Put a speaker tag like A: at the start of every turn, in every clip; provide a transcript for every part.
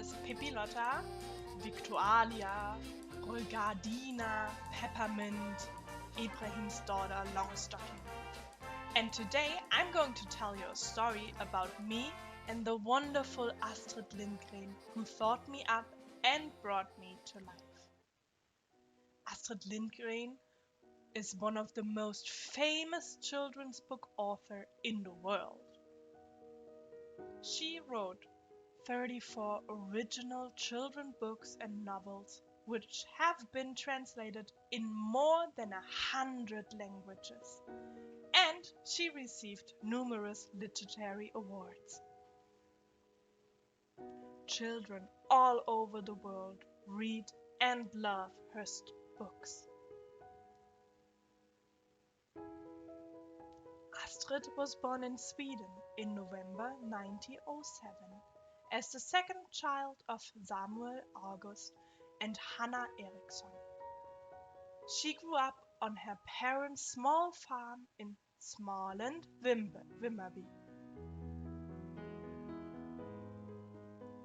A: is Pippi Lotta, Victualia, Rolgardina, Peppermint, Ibrahim's daughter Longstocking. And today I'm going to tell you a story about me and the wonderful Astrid Lindgren, who thought me up and brought me to life. Astrid Lindgren is one of the most famous children's book author in the world. She wrote 34 original children's books and novels, which have been translated in more than 100 languages. And she received numerous literary awards. Children all over the world read and love her books. Astrid was born in Sweden in November 1907 as the second child of Samuel August and Hanna Eriksson. She grew up on her parents' small farm in Småland, Vimmerby,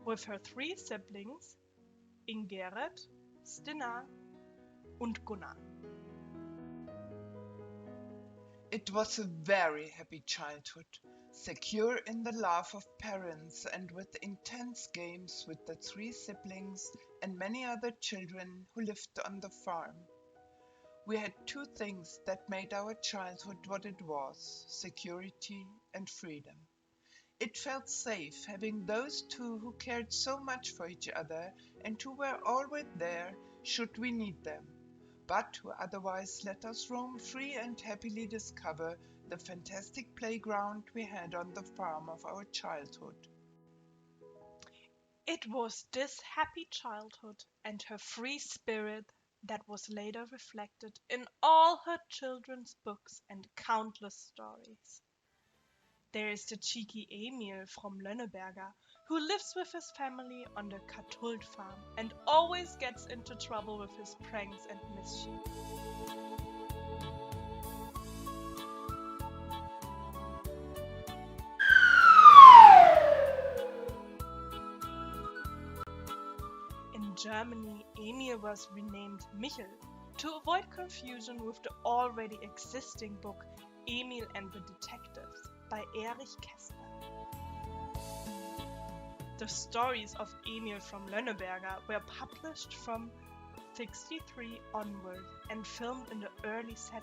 A: with her three siblings, Ingrid, Stina, and Gunnar.
B: It was a very happy childhood, secure in the love of parents and with intense games with the three siblings and many other children who lived on the farm. We had two things that made our childhood what it was: security and freedom. It felt safe having those two who cared so much for each other and who were always there should we need them, but who otherwise let us roam free and happily discover the fantastic playground we had on the farm of our childhood.
A: It was this happy childhood and her free spirit that was later reflected in all her children's books and countless stories. There is the cheeky Emil from Lönneberger, who lives with his family on the Katult farm and always gets into trouble with his pranks and mischief. In Germany, Emil was renamed Michel to avoid confusion with the already existing book Emil and the Detectives by Erich Kästner. The stories of Emil from Lönneberger were published from 1963 onward and filmed in the early 70s.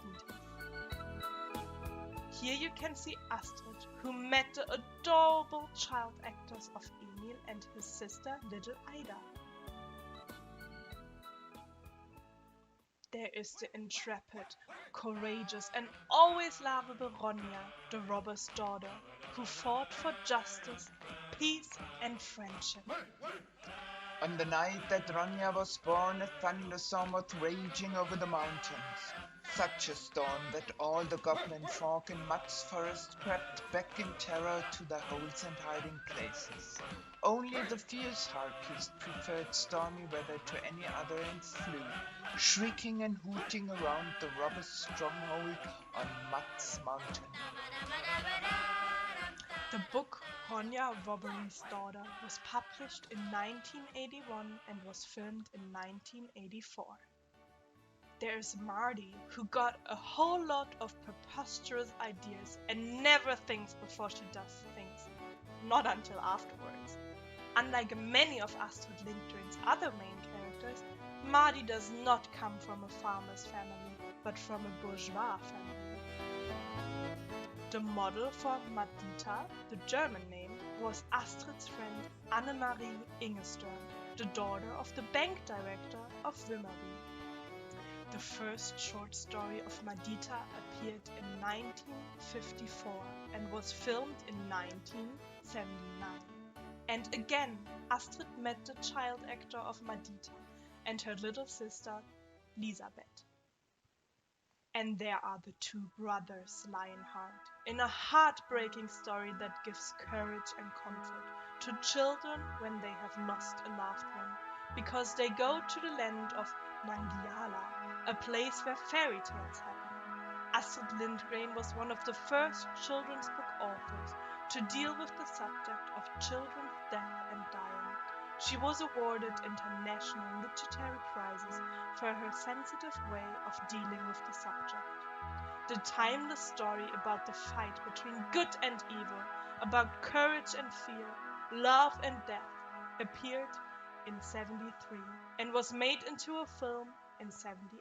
A: Here you can see Astrid, who met the adorable child actors of Emil and his sister Little Ida. There is the intrepid, courageous and always lovable Ronja, the robber's daughter, who fought for justice, peace and friendship.
B: On the night that Ronja was born, a thunderstorm was raging over the mountains. Such a storm that all the goblin folk in Mutt's forest crept back in terror to their holes and hiding places. Only the fierce harpies preferred stormy weather to any other and flew, shrieking and hooting around the robbers' stronghold on Mutt's mountain.
A: The book Ronja Robbery's Daughter was published in 1981 and was filmed in 1984. There's Marty, who got a whole lot of preposterous ideas and never thinks before she does things, not until afterwards. Unlike many of Astrid Lindgren's other main characters, Marty does not come from a farmer's family, but from a bourgeois family. The model for Madita, the German name, was Astrid's friend Annemarie Ingeström, the daughter of the bank director of Vimmerby. The first short story of Madita appeared in 1954 and was filmed in 1979. And again, Astrid met the child actor of Madita and her little sister, Elisabeth. And there are the two brothers, Lionheart, in a heartbreaking story that gives courage and comfort to children when they have lost a loved one, because they go to the land of Nangiala, a place where fairy tales happen. Astrid Lindgren was one of the first children's book authors to deal with the subject of children's death and dying. She was awarded international literary prizes for her sensitive way of dealing with the subject. The timeless story about the fight between good and evil, about courage and fear, love and death, appeared in 73 and was made into a film in 78.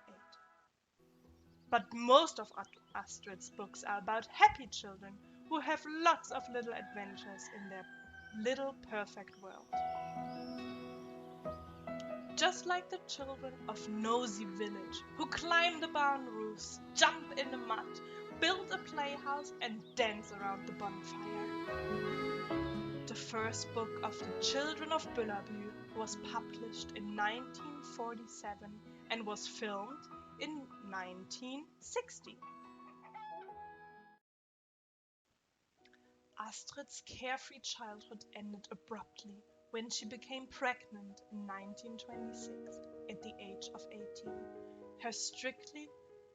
A: But most of Astrid's books are about happy children who have lots of little adventures in their little perfect world. Just like the children of Nosy Village, who climb the barn roofs, jump in the mud, build a playhouse, and dance around the bonfire. The first book of the Children of Bullabü was published in 1947 and was filmed in 1960. Astrid's carefree childhood ended abruptly when she became pregnant in 1926 at the age of 18. Her strictly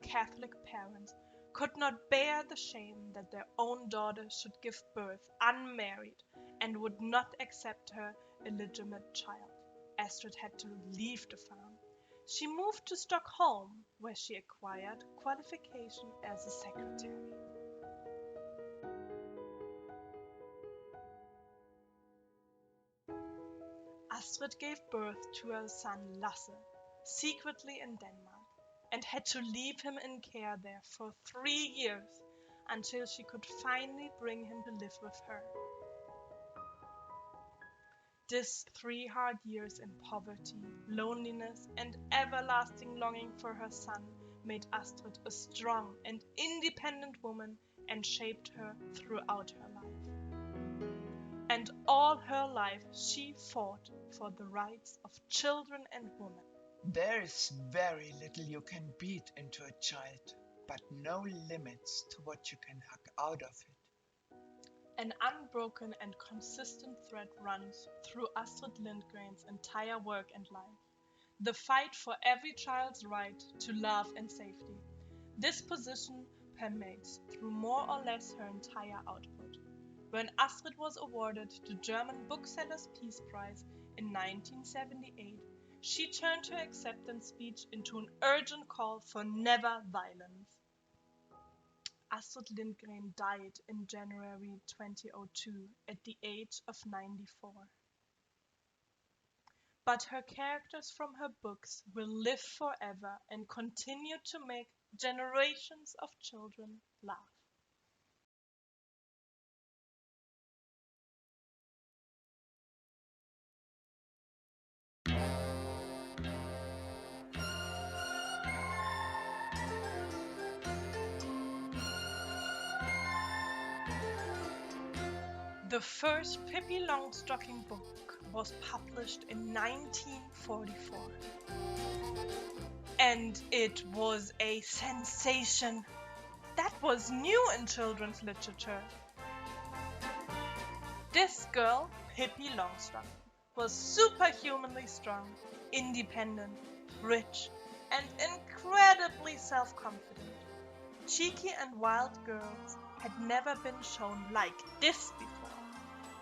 A: Catholic parents could not bear the shame that their own daughter should give birth unmarried and would not accept her illegitimate child. Astrid had to leave the farm. She moved to Stockholm, where she acquired qualification as a secretary. Astrid gave birth to her son Lasse, secretly in Denmark, and had to leave him in care there for 3 years until she could finally bring him to live with her. This 3 hard years in poverty, loneliness, and everlasting longing for her son made Astrid a strong and independent woman and shaped her throughout her life. And all her life she fought for the rights of children and women.
B: There is very little you can beat into a child, but no limits to what you can hack out of it.
A: An unbroken and consistent thread runs through Astrid Lindgren's entire work and life. The fight for every child's right to love and safety. This position permeates through more or less her entire output. When Astrid was awarded the German Booksellers' Peace Prize in 1978, she turned her acceptance speech into an urgent call for never violence. Astrid Lindgren died in January 2002 at the age of 94. But her characters from her books will live forever and continue to make generations of children laugh. The first Pippi Longstocking book was published in 1944. And it was a sensation. That was new in children's literature. This girl, Pippi Longstocking, was superhumanly strong, independent, rich, and incredibly self-confident. Cheeky and wild girls had never been shown like this before.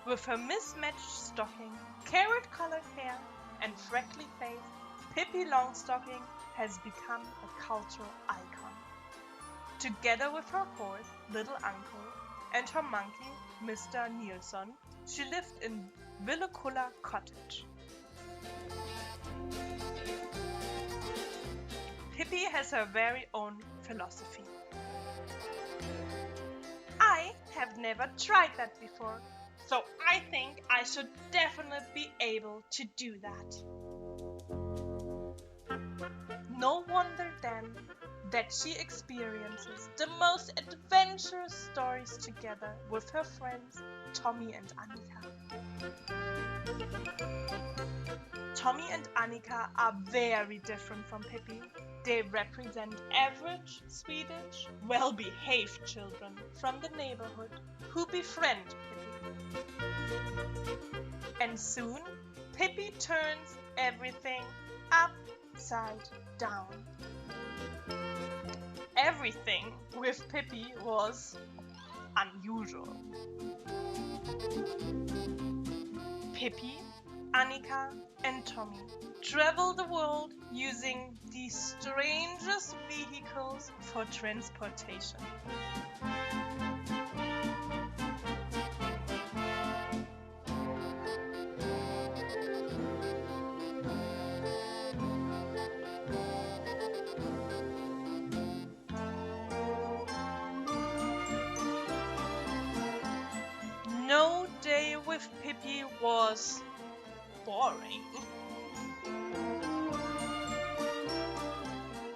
A: With her mismatched stocking, carrot-colored hair, and freckly face, Pippi Longstocking has become a cultural icon. Together with her horse, Little Uncle, and her monkey, Mr. Nilsson, she lived in Villekulla Cottage. Pippi has her very own philosophy. I have never tried that before, so I think I should definitely be able to do that. No wonder then that she experiences the most adventurous stories together with her friends Tommy and Annika. Tommy and Annika are very different from Pippi. They represent average, Swedish, well-behaved children from the neighborhood who befriend Pippi. And soon, Pippi turns everything upside down. Everything with Pippi was unusual. Pippi, Annika and Tommy travel the world using the strangest vehicles for transportation. No day with Pippi was boring.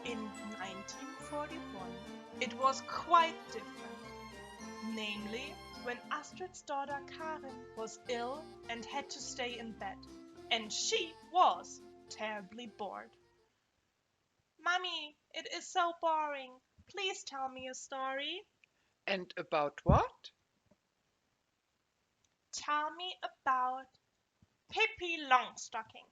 A: In 1941, it was quite different. Namely, when Astrid's daughter Karen was ill and had to stay in bed, and she was terribly bored. Mummy, it is so boring. Please tell me a story.
B: And about what?
A: Tell me about Pippi Longstocking.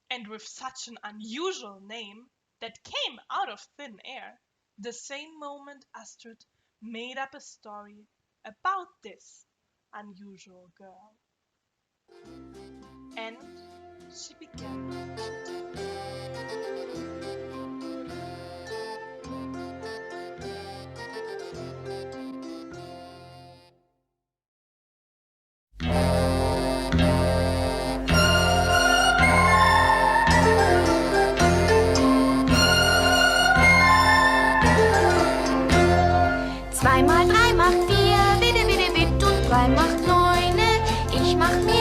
A: And with such an unusual name that came out of thin air, the same moment Astrid made up a story about this unusual girl. And she began.
C: Zwei mal drei macht vier, bitte, bitte, bitte, und drei macht neune. Ich mach mir